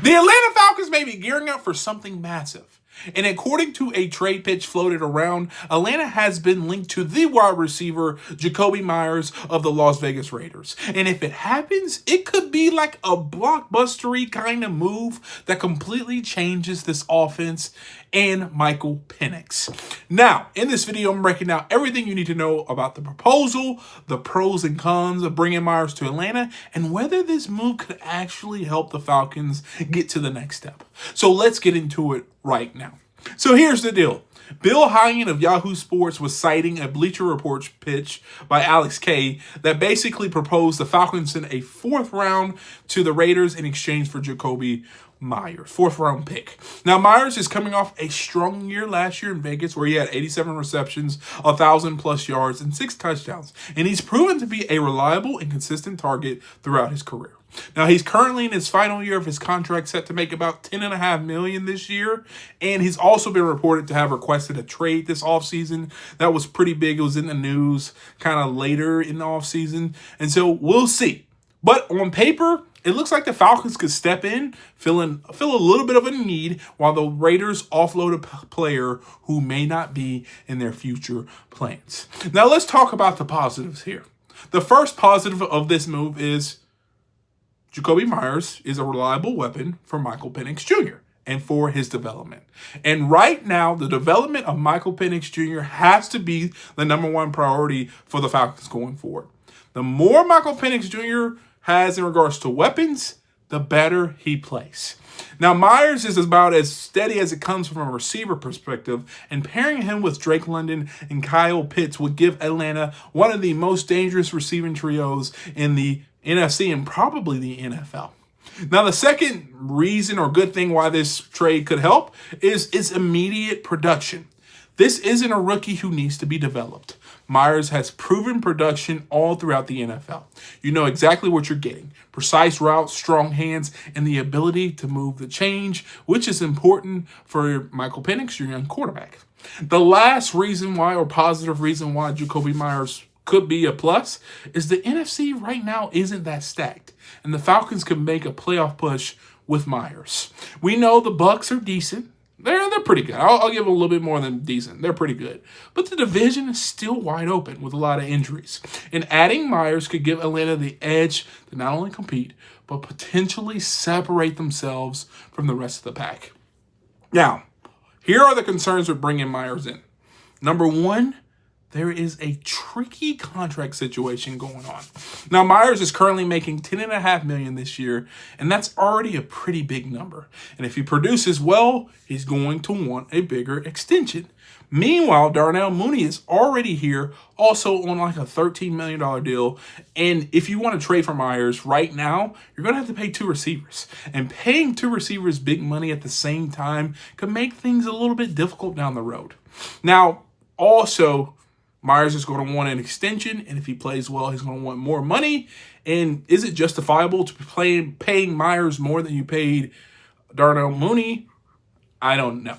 The Atlanta Falcons may be gearing up for something massive. And according to a trade pitch floated around, Atlanta has been linked to the wide receiver Jakobi Meyers of the Las Vegas Raiders. And if it happens, it could be like a blockbustery kind of move that completely changes this offense and Michael Penix. Now, in this video, I'm breaking down everything you need to know about the proposal, the pros and cons of bringing Meyers to Atlanta, and whether this move could actually help the Falcons get to the next step. So let's get into it right now. So here's the deal. Bill Hyan of Yahoo Sports was citing a Bleacher Report pitch by Alex K that basically proposed the Falcons send a 4th round to the Raiders in exchange for Jakobi Meyers, 4th round pick. Now, Meyers is coming off a strong year last year in Vegas where he had 87 receptions, 1,000+ yards, and 6 touchdowns. And he's proven to be a reliable and consistent target throughout his career. Now, he's currently in his final year of his contract, set to make about $10.5 million this year. And he's also been reported to have requested a trade this offseason. That was pretty big. It was in the news kind of later in the offseason. And so we'll see. But on paper, it looks like the Falcons could step in, fill a little bit of a need while the Raiders offload a player who may not be in their future plans. Now, let's talk about the positives here. The first positive of this move is Jakobi Meyers is a reliable weapon for Michael Penix Jr. and for his development. And right now, the development of Michael Penix Jr. has to be the #1 priority for the Falcons going forward. The more Michael Penix Jr. has in regards to weapons, the better he plays. Now, Meyers is about as steady as it comes from a receiver perspective, and pairing him with Drake London and Kyle Pitts would give Atlanta one of the most dangerous receiving trios in the NFC and probably the NFL. Now, the second reason or good thing why this trade could help is its immediate production. This isn't a rookie who needs to be developed. Meyers has proven production all throughout the NFL. You know exactly what you're getting. Precise routes, strong hands, and the ability to move the change, which is important for Michael Penix, your young quarterback. The last reason why, or positive reason why, Jakobi Meyers could be a plus is the NFC right now isn't that stacked, and the Falcons could make a playoff push with Meyers. We know the Bucs are decent. They're pretty good. I'll give them a little bit more than decent. They're pretty good. But the division is still wide open with a lot of injuries. And adding Meyers could give Atlanta the edge to not only compete, but potentially separate themselves from the rest of the pack. Now, here are the concerns with bringing Meyers in. #1, there is a tricky contract situation going on. Now, Meyers is currently making $10.5 million this year, and that's already a pretty big number. And if he produces well, he's going to want a bigger extension. Meanwhile, Darnell Mooney is already here, also on like a $13 million deal. And if you want to trade for Meyers right now, you're going to have to pay 2 receivers. And paying 2 receivers big money at the same time could make things a little bit difficult down the road. Now, also, Meyers is going to want an extension, and if he plays well, he's going to want more money. And is it justifiable to be paying Meyers more than you paid Darnell Mooney? I don't know.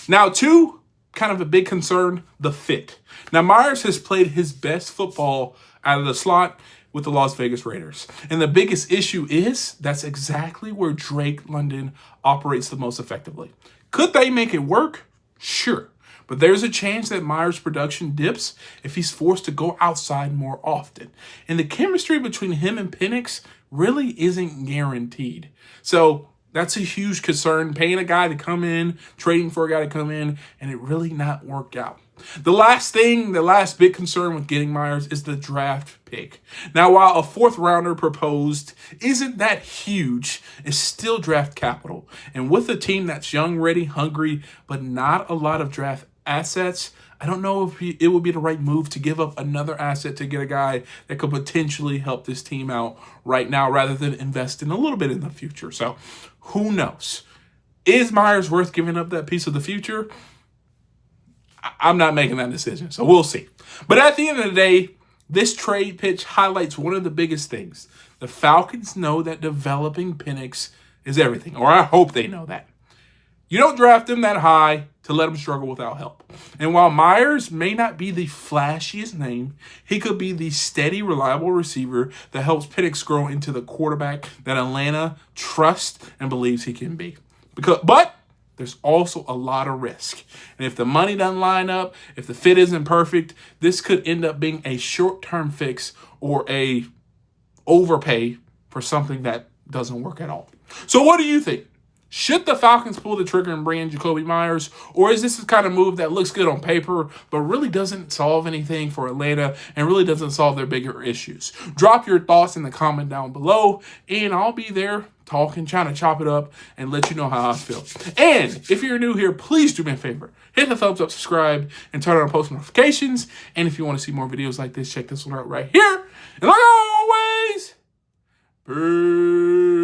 Now, 2, kind of a big concern, the fit. Now, Meyers has played his best football out of the slot with the Las Vegas Raiders. And the biggest issue is that's exactly where Drake London operates the most effectively. Could they make it work? Sure. But there's a chance that Meyers' production dips if he's forced to go outside more often. And the chemistry between him and Penix really isn't guaranteed. So that's a huge concern, paying a guy to come in, trading for a guy to come in, and it really not work out. The last big concern with getting Meyers is the draft pick. Now, while a 4th rounder proposed isn't that huge, it's still draft capital. And with a team that's young, ready, hungry, but not a lot of draft assets, I don't know if it would be the right move to give up another asset to get a guy that could potentially help this team out right now rather than invest in a little bit in the future. So who knows? Is Meyers worth giving up that piece of the future? I'm not making that decision, so we'll see. But at the end of the day, this trade pitch highlights one of the biggest things. The Falcons know that developing Penix is everything, or I hope they know that. You don't draft him that high to let him struggle without help. And while Meyers may not be the flashiest name, he could be the steady, reliable receiver that helps Penix grow into the quarterback that Atlanta trusts and believes he can be. But there's also a lot of risk. And if the money doesn't line up, if the fit isn't perfect, this could end up being a short-term fix or a overpay for something that doesn't work at all. So what do you think? Should the Falcons pull the trigger and bring in Jakobi Meyers? Or is this the kind of move that looks good on paper, but really doesn't solve anything for Atlanta and really doesn't solve their bigger issues? Drop your thoughts in the comment down below, and I'll be there talking, trying to chop it up, and let you know how I feel. And if you're new here, please do me a favor. Hit the thumbs up, subscribe, and turn on post notifications. And if you want to see more videos like this, check this one out right here. And like always, peace.